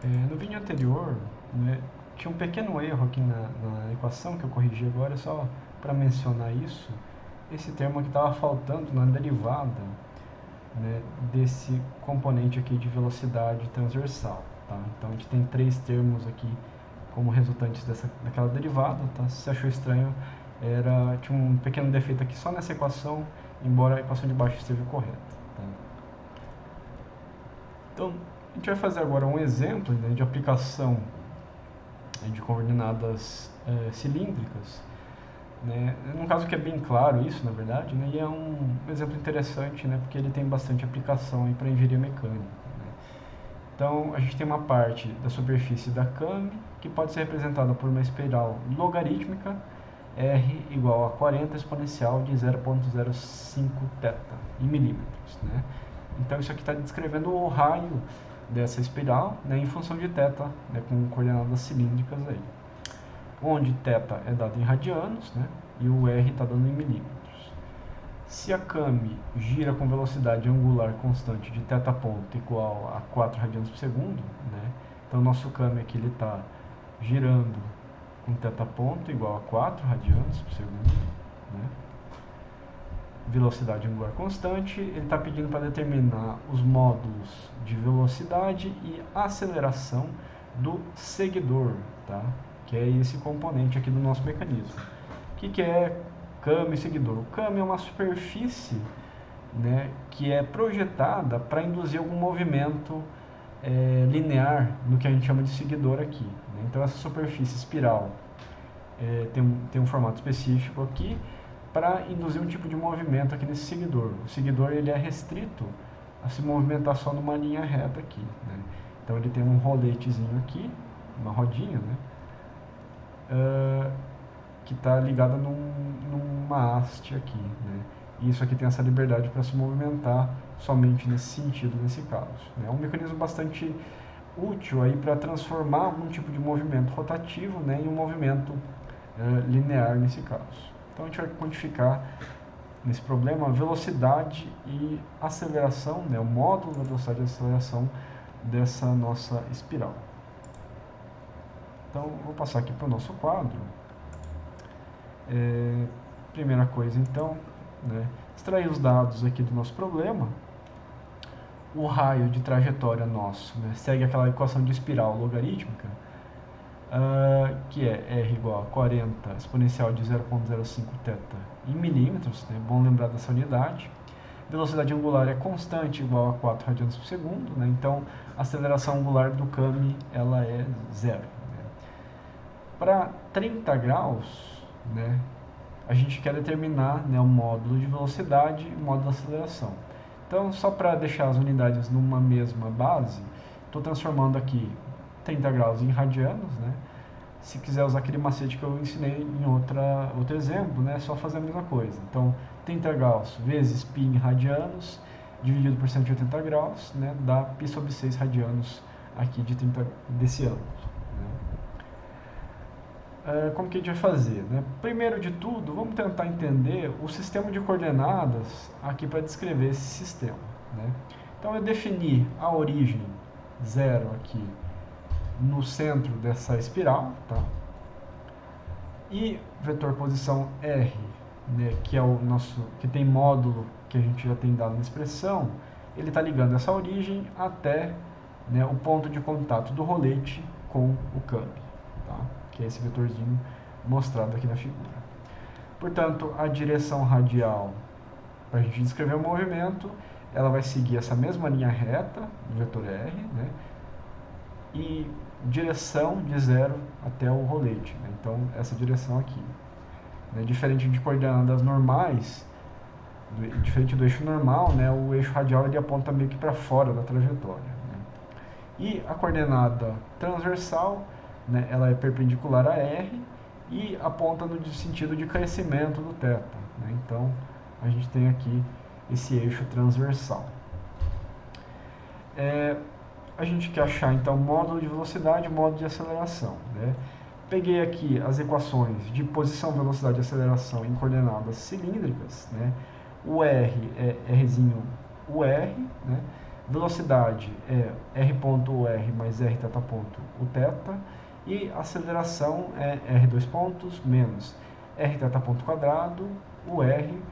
No vídeo anterior, né, tinha um pequeno erro aqui na equação que eu corrigi agora, só para mencionar isso. Esse termo aqui estava faltando na derivada, né, desse componente aqui de velocidade transversal. Tá? Então a gente tem três termos aqui como resultantes daquela derivada. Tá? Se você achou estranho, tinha um pequeno defeito aqui só nessa equação, embora a equação de baixo esteja correta. Tá? Então, a gente vai fazer agora um exemplo, né, de aplicação de coordenadas cilíndricas, né? Num caso que é bem claro isso, na verdade, né? E é um exemplo interessante, né? Porque ele tem bastante aplicação para engenharia mecânica. Né? Então, a gente tem uma parte da superfície da câmara que pode ser representada por uma espiral logarítmica R igual a 40 exponencial de 0,05 θ em milímetros. Né? Então, isso aqui está descrevendo o raio dessa espiral, né, em função de θ, né, com coordenadas cilíndricas aí. Onde θ é dado em radianos, né, e o R está dando em milímetros. Se a câmara gira com velocidade angular constante de θ ponto igual a 4 radianos por segundo, né, então o nosso câmara aqui está girando com θ ponto igual a 4 radianos por segundo, né, velocidade angular constante, ele está pedindo para determinar os módulos de velocidade e aceleração do seguidor, tá? Que é esse componente aqui do nosso mecanismo. O que é câmbio e seguidor? O câmbio é uma superfície, né, que é projetada para induzir algum movimento linear no que a gente chama de seguidor aqui. Né? Então essa superfície espiral tem um formato específico aqui para induzir um tipo de movimento aqui nesse seguidor. O seguidor ele é restrito a se movimentar só numa linha reta aqui. Né? Então ele tem um roletezinho aqui, uma rodinha, né? Que está ligada numa haste aqui. Né? E isso aqui tem essa liberdade para se movimentar somente nesse sentido, nesse caso. Né? É um mecanismo bastante útil aí para transformar um tipo de movimento rotativo, né, em um movimento linear nesse caso. Então a gente vai quantificar nesse problema a velocidade e aceleração, né, o módulo da velocidade e aceleração dessa nossa espiral. Então vou passar aqui para o nosso quadro. Primeira coisa então, né, extrair os dados aqui do nosso problema. O raio de trajetória nosso, né, segue aquela equação de espiral logarítmica, que é R igual a 40 exponencial de 0,05 θ em milímetros, né? Bom lembrar dessa unidade. Velocidade angular é constante, igual a 4 radianos por segundo, né? Então a aceleração angular do câmbio ela é zero. Né? Para 30 graus, né, a gente quer determinar, né, o módulo de velocidade e o módulo de aceleração. Então, só para deixar as unidades numa mesma base, estou transformando aqui 30 graus em radianos, né? Se quiser usar aquele macete que eu ensinei em outro exemplo, né, é só fazer a mesma coisa. Então, 30 graus vezes π em radianos, dividido por 180 graus, né, dá π sobre 6 radianos aqui de 30 desse ângulo. Né? Como que a gente vai fazer? Né? Primeiro de tudo, vamos tentar entender o sistema de coordenadas aqui para descrever esse sistema. Né? Então, eu defini a origem zero aqui no centro dessa espiral, tá? E vetor posição R, né, que é o nosso, que tem módulo que a gente já tem dado na expressão, ele está ligando essa origem até, né, o ponto de contato do rolete com o câmbio, tá? Que é esse vetorzinho mostrado aqui na figura. Portanto, a direção radial, para a gente descrever o movimento, ela vai seguir essa mesma linha reta do vetor R, né? E direção de zero até o rolete, né? Então essa direção aqui, né? Diferente de coordenadas normais, diferente do eixo normal, né? O eixo radial ele aponta meio que para fora da trajetória, né? E a coordenada transversal, né, ela é perpendicular a R e aponta no sentido de crescimento do θ, né? Então a gente tem aqui esse eixo transversal. A gente quer achar então módulo de velocidade e módulo de aceleração. Né? Peguei aqui as equações de posição, velocidade e aceleração em coordenadas cilíndricas. Né? O R é Rzinho UR, né? Velocidade é r ponto o r mais r θ ponto o θ. E aceleração é r dois pontos menos r θ ponto quadrado, o r,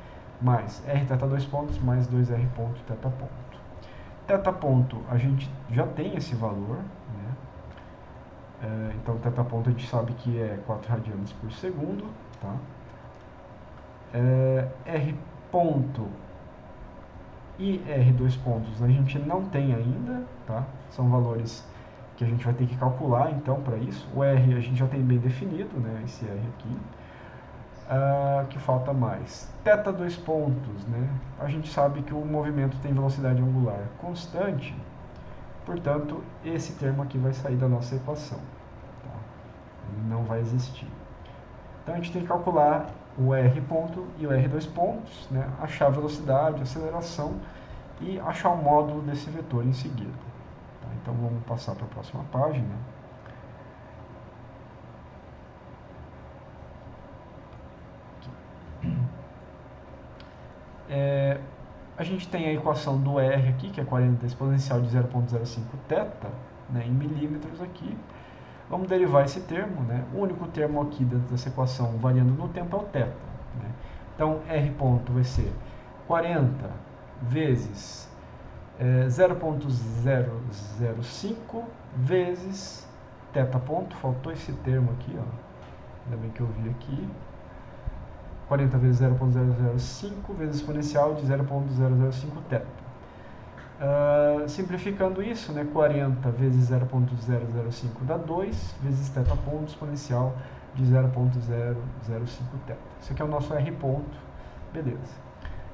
mais r θ dois pontos mais 2r ponto θ ponto. Θ ponto a gente já tem esse valor, né? Então θ ponto a gente sabe que é 4 radianos por segundo, tá? R ponto e R dois pontos a gente não tem ainda, tá? São valores que a gente vai ter que calcular então para isso. O R a gente já tem bem definido, né? Esse R aqui. Que falta mais. Θ dois pontos, né? A gente sabe que o movimento tem velocidade angular constante, portanto esse termo aqui vai sair da nossa equação, tá? Ele não vai existir. Então a gente tem que calcular o R ponto e o R dois pontos, né? Achar a velocidade, a aceleração e achar o módulo desse vetor em seguida. Tá? Então vamos passar para a próxima página. A gente tem a equação do R aqui, que é 40 exponencial de 0,05 θ, né, em milímetros aqui. Vamos derivar esse termo, né? O único termo aqui dentro dessa equação variando no tempo é o θ, né? Então R ponto vai ser 40 vezes 0,005 vezes θ ponto, faltou esse termo aqui, ó. Ainda bem que eu vi aqui. 40 vezes 0,005 vezes exponencial de 0,005 θ. Simplificando isso, né, 40 vezes 0,005 dá 2, vezes θ ponto exponencial de 0,005 θ. Isso aqui é o nosso R ponto, beleza.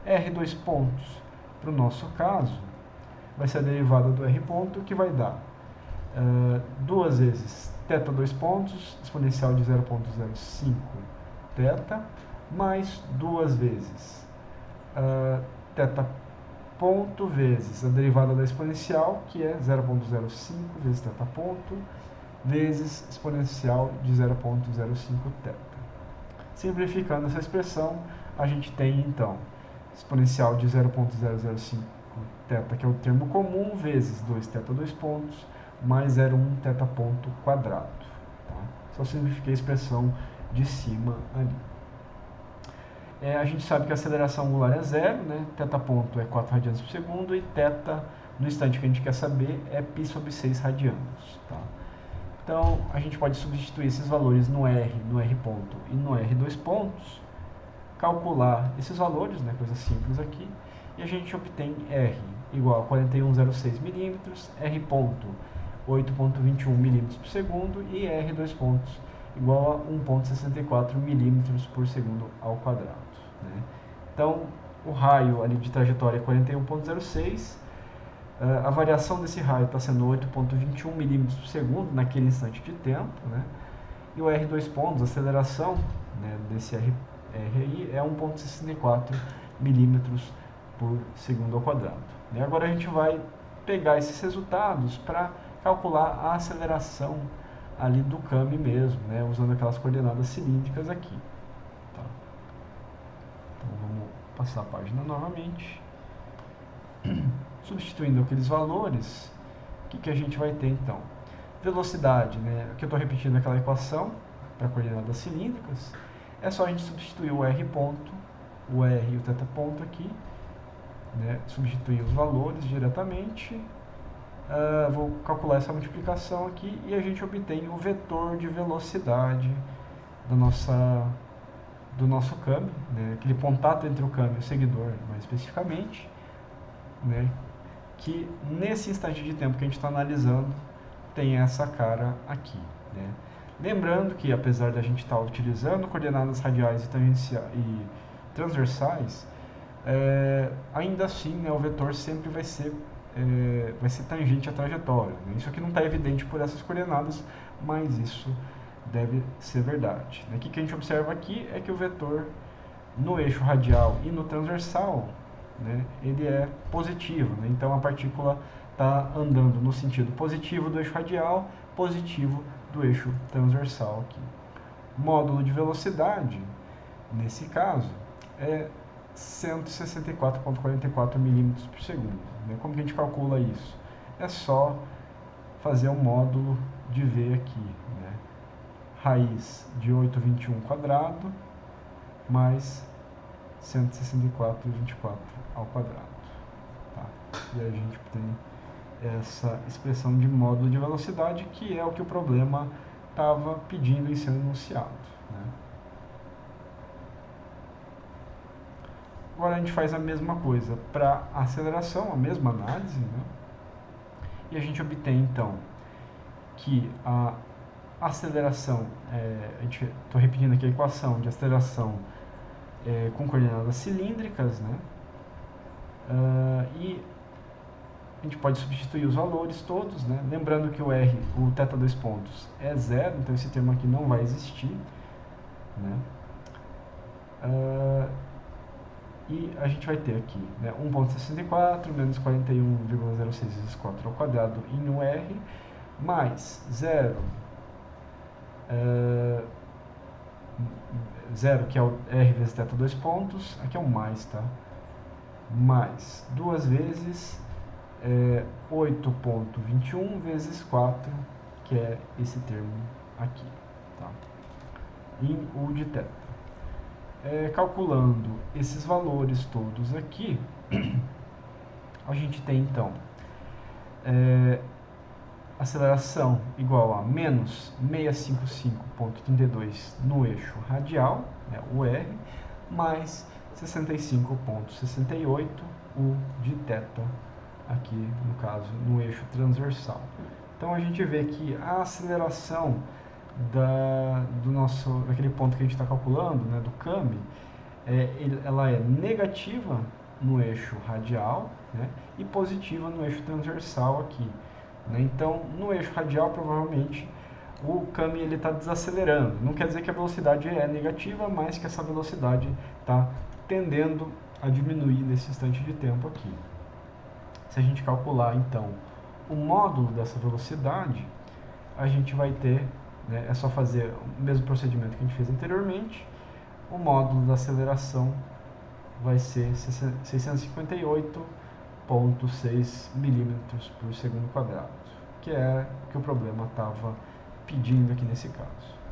R dois pontos, para o nosso caso, vai ser a derivada do R ponto, que vai dar 2 vezes θ dois pontos, exponencial de 0,05 θ, mais 2 vezes θ ponto vezes a derivada da exponencial, que é 0,05 vezes θ ponto, vezes exponencial de 0,05 θ. Simplificando essa expressão, a gente tem então exponencial de 0,005 θ, que é o termo comum, vezes 2θ dois pontos, mais 0,1 θ ponto quadrado. Tá? Só simplifiquei a expressão de cima ali. A gente sabe que a aceleração angular é zero, né? Θ ponto é 4 radianos por segundo e θ, no instante que a gente quer saber, é π sobre 6 radianos. Tá? Então, a gente pode substituir esses valores no R ponto e no R dois pontos, calcular esses valores, né? Coisa simples aqui, e a gente obtém R igual a 41,06 milímetros, R ponto 8,21 milímetros por segundo e R dois pontos igual a 1,64 milímetros por segundo ao quadrado. Né? Então, o raio ali de trajetória é 41,06, a variação desse raio está sendo 8,21 milímetros por segundo naquele instante de tempo, né? E o R dois pontos, a aceleração, né, desse RI é 1,64 milímetros por segundo ao quadrado. E agora a gente vai pegar esses resultados para calcular a aceleração ali do Kami mesmo, né, usando aquelas coordenadas cilíndricas aqui. Tá? Então vamos passar a página novamente. Substituindo aqueles valores, o que a gente vai ter então? Velocidade, né? Aqui eu estou repetindo aquela equação para coordenadas cilíndricas. É só a gente substituir o R ponto, o R e o θ ponto aqui, né? Substituir os valores diretamente. Vou calcular essa multiplicação aqui e a gente obtém o vetor de velocidade do nosso Kami, né? Aquele contato entre o Kami e o seguidor, mais especificamente, né? Que nesse instante de tempo que a gente está analisando tem essa cara aqui, né? Lembrando que apesar da gente estar utilizando coordenadas radiais e transversais, ainda assim, né, o vetor sempre vai ser tangente à trajetória. Né? Isso aqui não está evidente por essas coordenadas, mas isso deve ser verdade. O que a gente observa aqui é que o vetor no eixo radial e no transversal, né, ele é positivo. Né? Então a partícula está andando no sentido positivo do eixo radial, positivo do eixo transversal aqui. Módulo de velocidade, nesse caso, é 164,44 milímetros por segundo. Né? Como que a gente calcula isso? É só fazer um módulo de V aqui. Né? Raiz de 821 quadrado mais 164,24 ao quadrado. Tá? E a gente tem essa expressão de módulo de velocidade, que é o que o problema estava pedindo em seu enunciado. Né? Agora a gente faz a mesma coisa para aceleração, a mesma análise, né? E a gente obtém então que a aceleração, estou repetindo aqui a equação de aceleração com coordenadas cilíndricas, né? E a gente pode substituir os valores todos, né? Lembrando que o R, o θ dois pontos, é zero, então esse termo aqui não vai existir, né? E a gente vai ter aqui, né, 1,64 menos 41,06 vezes 4 ao quadrado em UR, mais 0, que é o R vezes θ dois pontos, aqui é um mais, tá? Mais 2 vezes 8,21 vezes 4, que é esse termo aqui, tá? Em U de θ. Calculando esses valores todos aqui, a gente tem então aceleração igual a menos 655,32 no eixo radial, né, o R, mais 65,68 U de θ, aqui no caso no eixo transversal. Então a gente vê que a aceleração daquele ponto que a gente está calculando, né, do CAMI, ela é negativa no eixo radial, né, e positiva no eixo transversal aqui. Né? Então, no eixo radial, provavelmente, o CAMI está desacelerando. Não quer dizer que a velocidade é negativa, mas que essa velocidade está tendendo a diminuir nesse instante de tempo aqui. Se a gente calcular, então, o módulo dessa velocidade, a gente vai ter, né, é só fazer o mesmo procedimento que a gente fez anteriormente, o módulo da aceleração vai ser 658,6 milímetros por segundo quadrado, que é o que o problema estava pedindo aqui nesse caso.